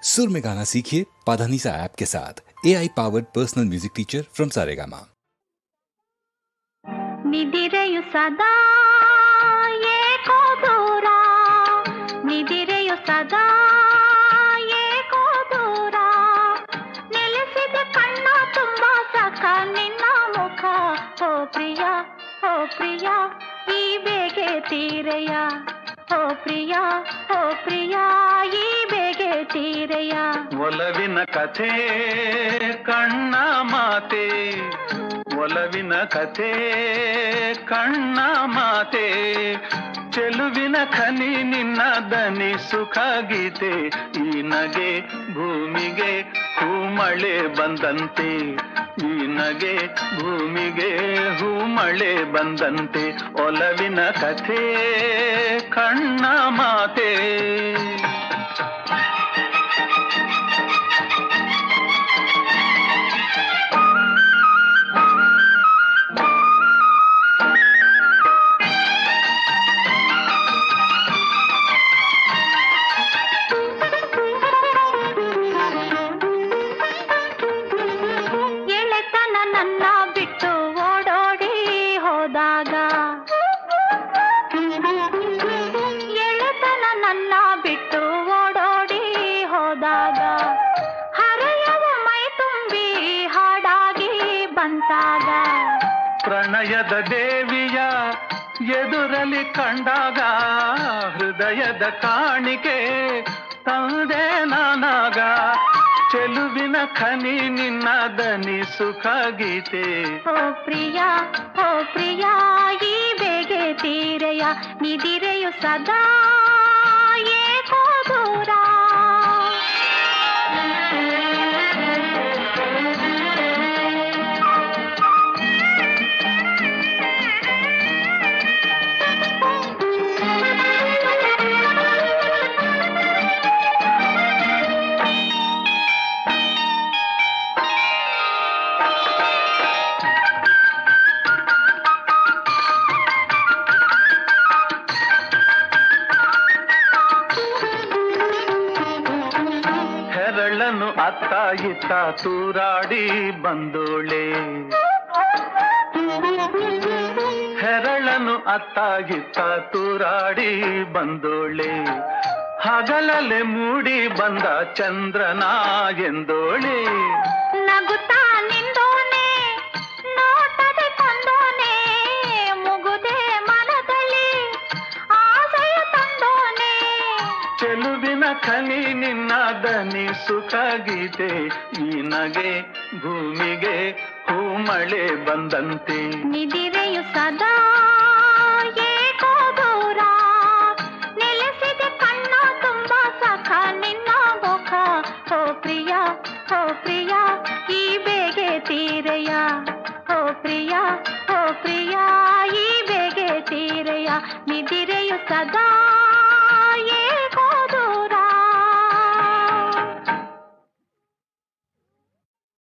सुर में गाना सीखिए पाधानीसा ऐप के साथ। AI powered personal music teacher from Saregama. ನಿದಿರೆಯು ಸದಾ ಏಕೋ ದೂರ, ನಿದಿರೆಯು ಸದಾ ಏಕೋ ದೂರ, ನೆಲೆಸಿದ ಕಣ್ಣ ತುಂಬ ಸಖ ನಿನ್ನ ಮುಖ. ಓ ಪ್ರಿಯ ಓ ಪ್ರಿಯ ಈ ಬೇಗೆ ತೀರೆಯ, ಓ ಪ್ರಿಯ ಓ ಪ್ರಿಯ ಈ ಬೇಗೆ ತೀರೆಯ. ಒಲವಿನ ಕಥೆ ಕಣ್ಣ ಮಾತೆ, ಒಲವಿನ ಕಥೆ ಕಣ್ಣ ಮಾತೆ, ಚೆಲುವಿನ ಖನಿ ನಿನ್ನ ದನಿ ಸುಖ ಗೀತೆ. ಈ ನಗೆ ಭೂಮಿಗೆ ಹೂಮಳೆ ಬಂದಂತೆ, ಈ ನಗೆ ಭೂಮಿಗೆ ಹೂಮಳೆ ಬಂದಂತೆ. ಒಲವಿನ ಕಥೆ ಕಣ್ಣ ಮಾತೆ. ಪ್ರಣಯದ ದೇವಿಯ ಎದುರಲಿ ಕಂಡಾಗ ಹೃದಯದ ಕಾಣಿಕೆ ತಂದೆ ನಾನಾಗ. ಚೆಲುವಿನ ಖನಿ ನಿನ್ನ ದನಿ ಸುಖ ಗೀತೆ. ಓ ಪ್ರಿಯ ಓ ಪ್ರಿಯ ಈ ಬೇಗೆ ತೀರೆಯ, ನಿದಿರೆಯು ಸದಾ ಏಕೋ ದೂರ. ಅತ್ತ ಇತ್ತ ತೂರಾಡಿ ಬಂದೋಳೆ, ಹೆರಳನು ಅತ್ತ ಇತ್ತ ತೂರಾಡಿ ಬಂದೋಳೆ. ಹಗಲಲೆ ಮೂಡಿ ಬಂದ ಚಂದ್ರನ ಎಂದೋಳೆ. ನಗುತ್ತಾ ನಿಂದೋನೆ ನೋಟದೆ ಕೊಂದೋನೆ, ಮುಗುದೆ ಮನದಲ್ಲಿ ಆಸೆಯ ತಂದೋನೆ. ಚೆಲುವಿನ ಖನಿ ನಿನ್ನ ದನಿ ಸುಖ ಗೀತೆ. ಈ ನಗೆ ಭೂಮಿಗೆ ಹೂಮಳೆ ಬಂದಂತೆ. ನಿದಿರೆಯು ಸದಾ ಏಕೋ ದೂರ, ನೆಲೆಸಿದೆ ಕಣ್ಣ ತುಂಬ ಸಖ ನಿನ್ನ ಮುಖ. ಓ ಪ್ರಿಯ ಓ ಪ್ರಿಯ ಈ ಬೇಗೆ ತೀರೆಯ, ಓ ಪ್ರಿಯ ಓ ಪ್ರಿಯ ಈ ಬೇಗೆ ತೀರೆಯ. ನಿದಿರೆಯು ಸದಾ